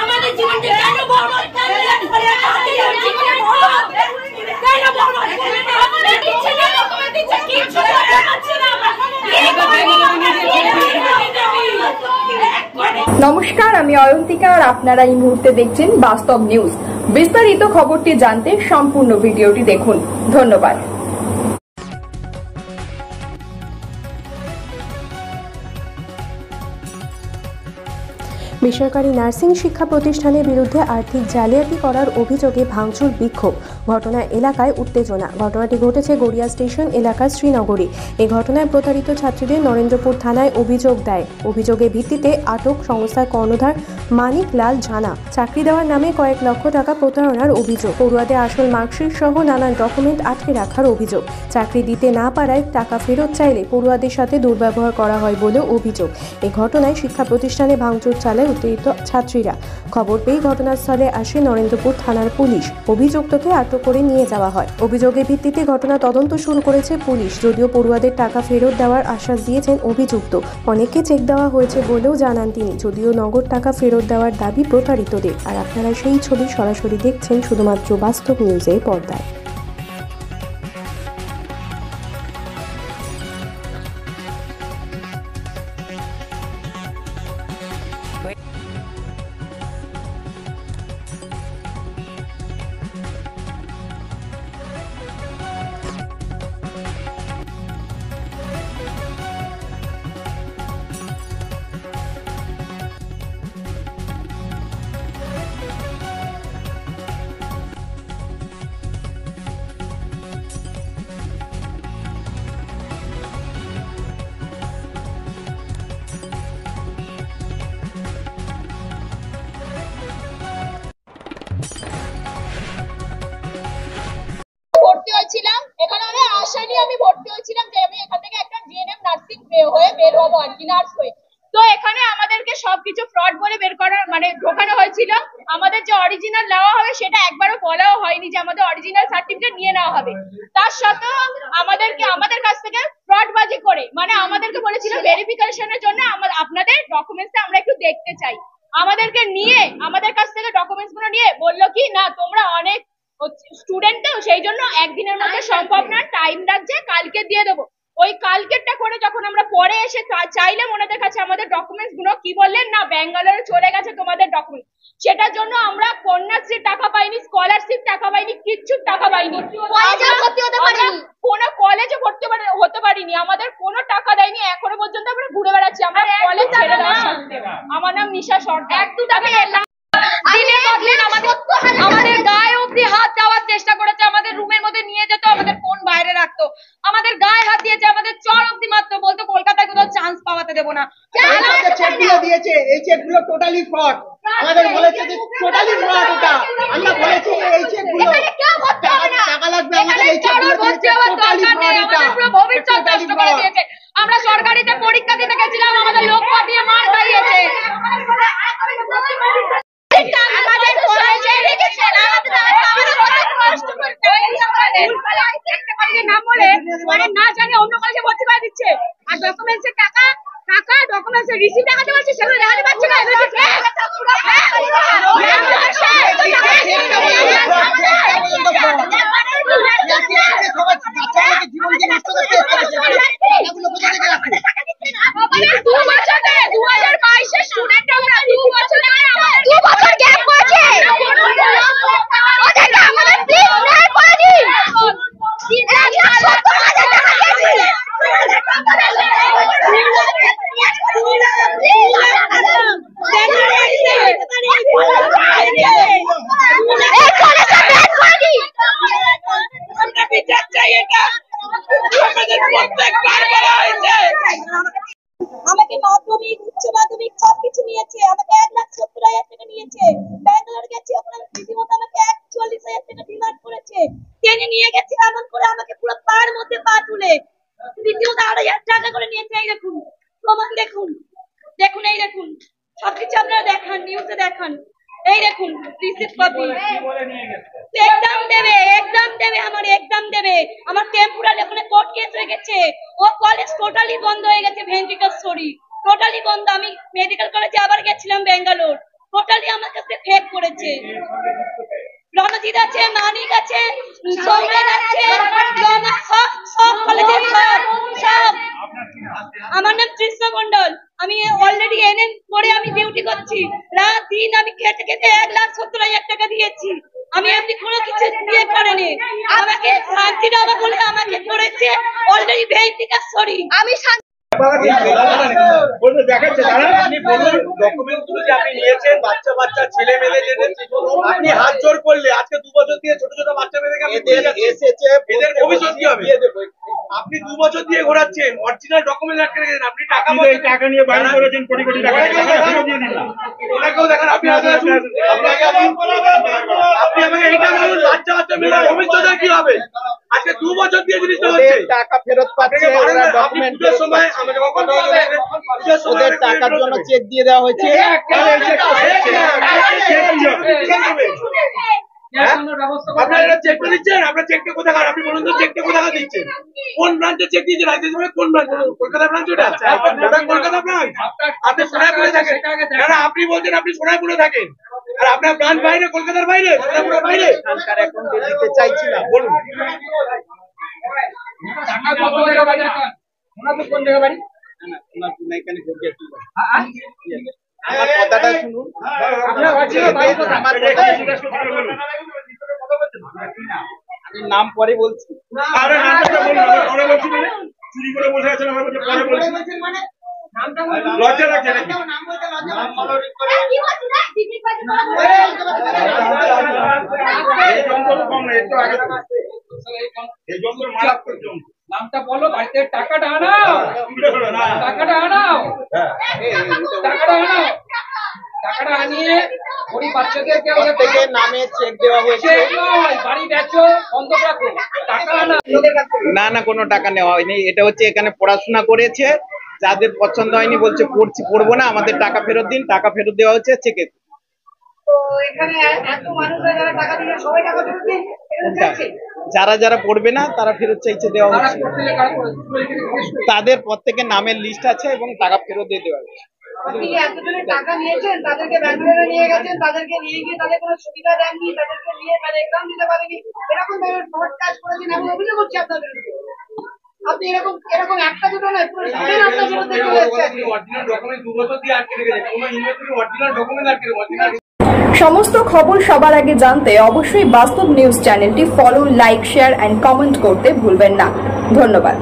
আমাদের জীবনকে কেন বরবাদ করে নমস্কার, আমি অয়ন্তিকা আর আপনারা এই মুহূর্তে দেখছেন বাস্তব নিউজ। বিস্তারিত খবরটি জানতে সম্পূর্ণ ভিডিওটি দেখুন। ধন্যবাদ। বেসরকারি নার্সিং শিক্ষা প্রতিষ্ঠানের বিরুদ্ধে আর্থিক জালিয়াতি করার অভিযোগে ভাঙচুর বিক্ষোভ, ঘটনায় এলাকায় উত্তেজনা। ঘটনাটি ঘটেছে গড়িয়া স্টেশন এলাকার শ্রীনগরে। এই ঘটনায় প্রতারিত ছাত্রীদের নরেন্দ্রপুর থানায় অভিযোগ দেয়। অভিযোগের ভিত্তিতে আটক সংস্থার কর্ণধার মানিক লাল জানা। চাকরি দেওয়ার নামে কয়েক লক্ষ টাকা প্রতারণার অভিযোগ, পড়ুয়াদের আসল মার্কশিট সহ নানান ডকুমেন্ট আটকে রাখার অভিযোগ। চাকরি দিতে না পারায় টাকা ফেরত চাইলে পড়ুয়াদের সাথে দুর্ব্যবহার করা হয় বলে অভিযোগ। এই ঘটনায় শিক্ষা প্রতিষ্ঠানে ভাঙচুর চালায় উত্তেজিত ছাত্রীরা। খবর পেয়ে ঘটনাস্থলে আসে নরেন্দ্রপুর থানার পুলিশ। অভিযুক্তকে আটক করে নিয়ে যাওয়া হয়। অভিযোগের ভিত্তিতে ঘটনা তদন্ত শুরু করেছে পুলিশ। যদিও পড়ুয়াদের টাকা ফেরত দেওয়ার আশ্বাস দিয়েছেন অভিযুক্ত, অনেককে চেক দেওয়া হয়েছে বলেও জানান তিনি। যদিও নগদ টাকা ফেরত দেওয়ার দাবি প্রতারিতদের। আর আপনারা সেই ছবি সরাসরি দেখছেন শুধুমাত্র বাস্তব নিউজের পর্দায়। ভর্তি হয়েছিলাম এখানে, আমি আশা নিয়ে আমি ভর্তি হয়েছিলাম যে আমি এখান থেকে একটা জিএনএম নার্সিং হয়ে বের হবো আর কি, নার্স হয়ে। তো এখানে আমাদেরকে সবকিছু ফ্রড বলে বের করা মানে ঢোকানো হয়েছিল। আমাদের যে অরিজিনাল নেওয়া হবে সেটা একবারও বলাও হয়নি যে আমাদের অরিজিনাল সার্টিফিকেট নিয়ে নেওয়া হবে। তার সত্ত্বেও আমাদের কাছ থেকে ফ্রডবাজি করে মানে আমাদেরকে বলেছিল ভেরিফিকেশনের জন্য আপনাদের ডকুমেন্টস আমরা একটু দেখতে চাই। আমাদেরকে নিয়ে আমাদের কাছ থেকে ডকুমেন্টস গুলো নিয়ে বললো কি না তোমরা অনেক স্টুডেন্ট তো সেই জন্য একদিনের মধ্যে সম্ভব না, টাইম লাগছে, কালকে দিয়ে দেবো। ওই কালকেরটা করে যখন আমরা পরে এসে চাইলাম ওনাদের কাছে আমাদের ডকুমেন্টস গুলো, কি বললেন না ব্যাঙ্গালোরে চলে গেছে তোমাদের ডকুমেন্ট। সেটার জন্য আমরা কন্যাশ্রী টাকা পাইনি, স্কলারশিপ টাকা পাইনি, কিচ্ছু টাকা পাইনি, কোনো কলেজে ভর্তি হতে পারিনি, আমাদের কোনো টাকা দেয়নি। এখনো পর্যন্ত আমরা ঘুরে বেড়াচ্ছি, আমরা কলেজ ছেড়ে দেওয়ার সাথে। আমার নাম নিশা সরকার। আমাদের গায়ে অব্দি হাত দেওয়ার চেষ্টা করেছে, আমাদের রুমের মধ্যে নিয়ে যেত, আমাদের ফোন বাইরে রাখতো, আমাদের গায়ে হাত দিয়েছে, আমাদের চর অব্দি মাত্র, বলতো কলকাতায় কোথাও চান্স পাওয়াতে দেবো না। চেকগুলো দিয়েছে, এই চেকগুলো টোটালি ফ্রড। আমাদের বলেছে যে টোটালি ফ্রড। ওটা আমরা বলেছি যে এই চেকগুলো টাকা লাগবে, আমাদের এই চেকগুলো টোটালি ফ্রড। এটা পুরো ভবিষ্যৎ নষ্ট করে দিয়েছে। আমরা সরকারিতে পরীক্ষা দিতে গেছিলাম, আমাদের লোক পাঠিয়ে মার খাইয়েছে। না জানি অন্য কলেজে ভর্তি করে দিচ্ছে, আর ডকুমেন্টসের টাকা ডকুমেন্টসের রিসিপ্ট দেখাতে বলছে, সেগুলো দেখাতে পারছে না। আমাকে মাধ্যমিক উচ্চ মাধ্যমিক সবকিছু নিয়েছে, আমাকে 1,70,000 টাকা নিয়েছে। ব্যাঙ্গালোর গেছি, ওখানে রীতিমতো আমাকে 41,000 টাকা ডিমান্ড করেছে। টেনে নিয়ে গেছে এমন করে আমাকে পুরো পার মধ্যে পা তুলে রীতিমতো 2,500 টাকা করে নিয়েছে। এই দেখুন প্রমাণ, দেখুন এই দেখুন সবকিছু আপনারা দেখান, নিউজে দেখান। এই দেখুন রিসিপ্ট কপি। এক্সাম দেবে আমার এক্সাম দেবে। আমার টেম্পোরারি ওখানে কোর্ট কেস হয়ে গেছে, ও কলেজ টোটালি বন্ধ হয়ে গেছে ভেন্টিকার সরি। টোটালি বন্ধ। আমি মেডিকেল কলেজে আবার গেছিলাম ব্যাঙ্গালোর, টোটালি আমার কাছে ফেক করেছে। রণজিৎ আছে, মানিক আছে, সৌমেন আছে, সব কলেজের সব। আমার নাম কৃষ্ণ মন্ডল। আমি অলরেডি এনএম করে আমি ডিউটি করছি। রাত দিন আমি খেটে খেটে 1,70,000 টাকা দিয়েছি। আমি এমনি কোনো কিছু দিয়ে করেনি, আমাকে শান্তি দেওয়া বলে আমাকে করেছে অলরেডি ভেন্টিকা সরি। আমি বাচ্চা ছেলে মেয়ে আপনি হাত জোর করলে আজকে 2 বছর দিয়ে ছোট ছোট বাচ্চা মেয়েদেরকে এসেছে, এদের ভবিষ্যৎ কি হবে? আপনি 2 বছর দিয়ে ঘোরাচ্ছেন, অরিজিনাল ডকুমেন্ট আটকে রেখেছেন। আপনি টাকা নিয়ে বাইরে করেছেন, কোটি কোটি টাকা ওনাকেও দেখেন। আপনি আমাকে এইটা বলুন, বাচ্চা মেয়েদের ভবিষ্যৎ কি হবে? আজকে 2 বছর দিয়ে জিনিসটা হচ্ছে, টাকা ফেরত পাচ্ছে ওরা ডকুমেন্টের সময় আমাদের কথা বলে ওদের টাকার জন্য চেক দিয়ে দেওয়া হয়েছে। আপনারা চেক দিচ্ছেন, আপনার চেকটা কোথায়? আপনি বলুন তো চেকটা কোথায় দিচ্ছেন? কোন ব্রাঞ্চে চেক দিয়েছেন? কোন ব্রাঞ্চ? কলকাতা ব্রাঞ্চ? ওটা কলকাতা ব্রাঞ্চ। আপনি সোনারপুরে থাকেন, আপনি বলছেন আপনি সোনারপুরে থাকেন, আর আপনার ব্রাঞ্চ বাইরে, কলকাতার বাইরে, সোনারপুরের বাইরে। সরকার এখন দিতে চাইছি না, বলুন কোন জায়গা বাড়ি? আমার কথাটা শুনুন, আমি নাম পরে বলছি। চুরি করে বসে আছেন, আমার কাছে পরে বলছি। লজ্জা লাগছে নাকি? নামটা বলো, বাড়িতে টাকাটা আনাও, টাকাটা আনাও, টাকাটা আনাও, টাকাটা আনিয়ে ওই বাচ্চাদেরকে থেকে নামে চেক দেওয়া হয়েছে। বাড়ি বেচো, বন্ধ রাখো, টাকা আনাও। না কোনো টাকা নেওয়া হয়নি। এটা হচ্ছে এখানে পড়াশোনা করেছে, যাদের পছন্দ হয়নি বলছে পড়বো না, আমাদের টাকা ফেরত দিন। টাকা ফেরত দেওয়া হচ্ছে চেকে। যারা যারা পড়বে না তারা ফেরত চাইছে, দেওয়া হচ্ছে। তাদের প্রত্যেকের নামের লিস্ট আছে এবং টাকা ফেরত দিয়ে দেওয়া হচ্ছে। আপনি এতজনের টাকা নিয়েছেন, তাদেরকে ব্যাঙ্গালোরে নিয়ে গেছেন, তাদেরকে নিয়ে গিয়ে তাদের কোনো সুবিধা দেননি, তাদেরকে নিয়ে তাদের এক্সাম দিতে পারেনি, এরকম ধরনের ফ্রড কাজ করেছেন। আমি অভিযোগ করছি আপনাদের বিরুদ্ধে। আপনি এরকম একটা দুটো নয়, পুরো স্টুডেন্ট আপনার বিরুদ্ধে চলে এসেছে। অরিজিনাল ডকুমেন্ট 2 বছর দিয়ে আটকে রেখেছে, কোনো ইউনিভার্সিটি অরিজিনাল ডকুমেন্ট আটকে রেখেছে। সমস্ত খবর সবার আগে জানতে অবশ্যই বাস্তব নিউজ চ্যানেলটি follow, like, share and comment করতে ভুলবেন না। ধন্যবাদ।